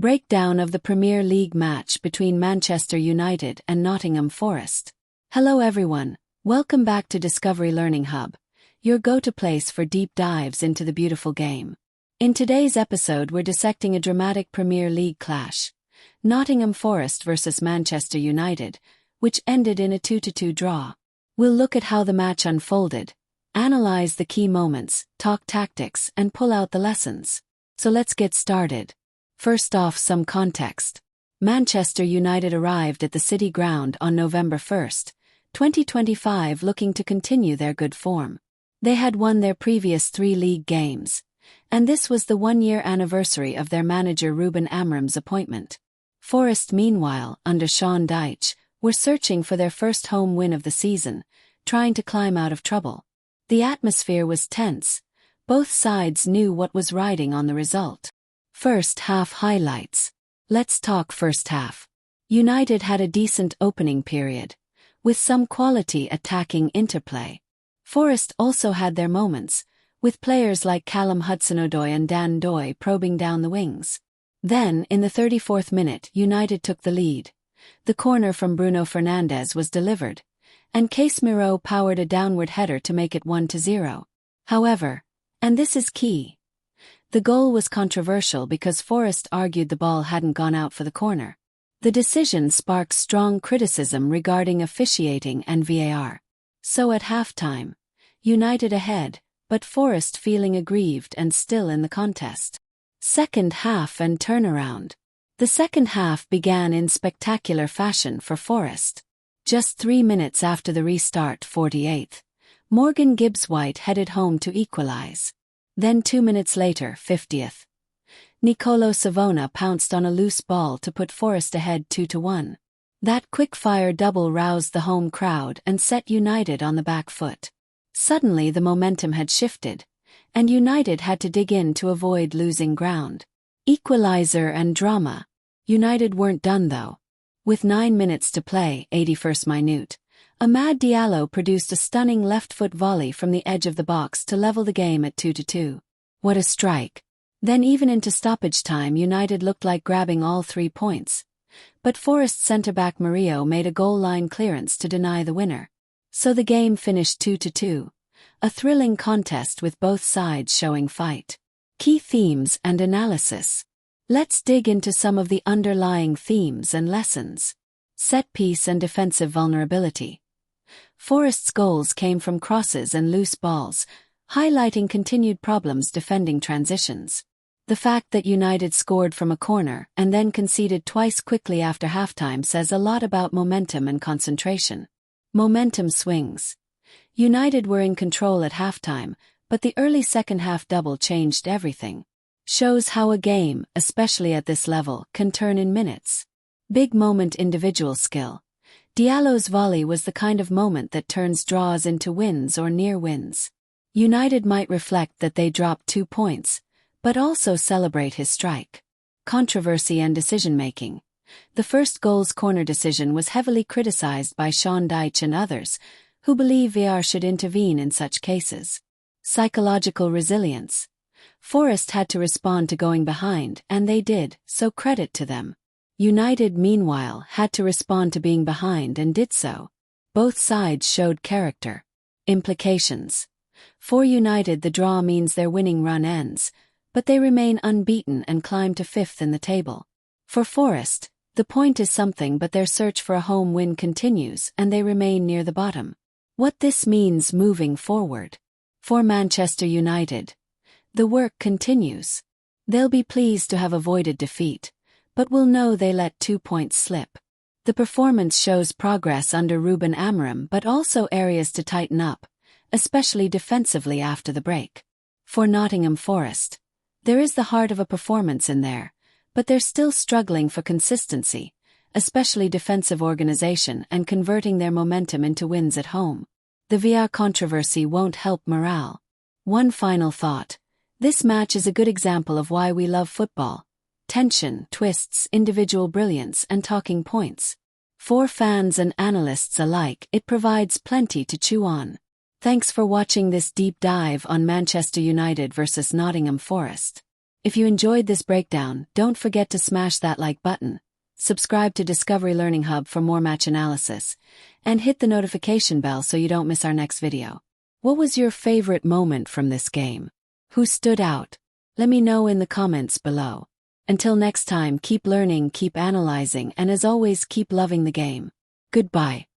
Breakdown of the Premier League match between Manchester United and Nottingham Forest. Hello everyone, welcome back to Discovery Learning Hub, your go-to place for deep dives into the beautiful game. In today's episode we're dissecting a dramatic Premier League clash, Nottingham Forest versus Manchester United, which ended in a 2-2 draw. We'll look at how the match unfolded, analyze the key moments, talk tactics, and pull out the lessons. So let's get started. First off, some context. Manchester United arrived at the City Ground on November 1, 2025 looking to continue their good form. They had won their previous 3 league games, and this was the one-year anniversary of their manager Ruben Amorim's appointment. Forest, meanwhile, under Sean Dyche, were searching for their first home win of the season, trying to climb out of trouble. The atmosphere was tense. Both sides knew what was riding on the result. First half highlights. Let's talk first half. United had a decent opening period, with some quality attacking interplay. Forest also had their moments, with players like Callum Hudson-Odoi and Dan Doy probing down the wings. Then, in the 34th minute, United took the lead. The corner from Bruno Fernandes was delivered, and Casemiro powered a downward header to make it 1-0. However, and this is key, the goal was controversial because Forest argued the ball hadn't gone out for the corner. The decision sparked strong criticism regarding officiating and VAR. So at halftime, United ahead, but Forest feeling aggrieved and still in the contest. Second half and turnaround. The second half began in spectacular fashion for Forest. Just 3 minutes after the restart, 48th, Morgan Gibbs-White headed home to equalize. Then 2 minutes later, 50th, Nicolo Savona pounced on a loose ball to put Forest ahead 2-1. That quick-fire double roused the home crowd and set United on the back foot. Suddenly the momentum had shifted, and United had to dig in to avoid losing ground. Equalizer and drama. United weren't done though. With 9 minutes to play, 81st minute, Amad Diallo produced a stunning left-foot volley from the edge of the box to level the game at 2-2. What a strike. Then even into stoppage time United looked like grabbing all 3 points. But Forest centre-back Murillo made a goal-line clearance to deny the winner. So the game finished 2-2. A thrilling contest with both sides showing fight. Key themes and analysis. Let's dig into some of the underlying themes and lessons. Set piece and defensive vulnerability. Forest's goals came from crosses and loose balls, highlighting continued problems defending transitions. The fact that United scored from a corner and then conceded twice quickly after halftime says a lot about momentum and concentration. Momentum swings. United were in control at halftime, but the early second half double changed everything. Shows how a game, especially at this level, can turn in minutes. Big moment individual skill. Diallo's volley was the kind of moment that turns draws into wins or near wins. United might reflect that they dropped 2 points, but also celebrate his strike. Controversy and decision-making. The first goal's corner decision was heavily criticized by Sean Dyche and others, who believe VAR should intervene in such cases. Psychological resilience. Forest had to respond to going behind, and they did, so credit to them. United, meanwhile, had to respond to being behind and did so. Both sides showed character. Implications. For United, the draw means their winning run ends, but they remain unbeaten and climb to 5th in the table. For Forest, the point is something, but their search for a home win continues and they remain near the bottom. What this means moving forward. For Manchester United, the work continues. They'll be pleased to have avoided defeat, but will know they let 2 points slip. The performance shows progress under Ruben Amorim but also areas to tighten up, especially defensively after the break. For Nottingham Forest, there is the heart of a performance in there, but they're still struggling for consistency, especially defensive organization and converting their momentum into wins at home. The VAR controversy won't help morale. One final thought. This match is a good example of why we love football. Tension, twists, individual brilliance, and talking points. For fans and analysts alike, it provides plenty to chew on. Thanks for watching this deep dive on Manchester United versus Nottingham Forest. If you enjoyed this breakdown, don't forget to smash that like button, subscribe to Discovery Learning Hub for more match analysis, and hit the notification bell so you don't miss our next video. What was your favorite moment from this game? Who stood out? Let me know in the comments below. Until next time, keep learning, keep analyzing, and as always, keep loving the game. Goodbye.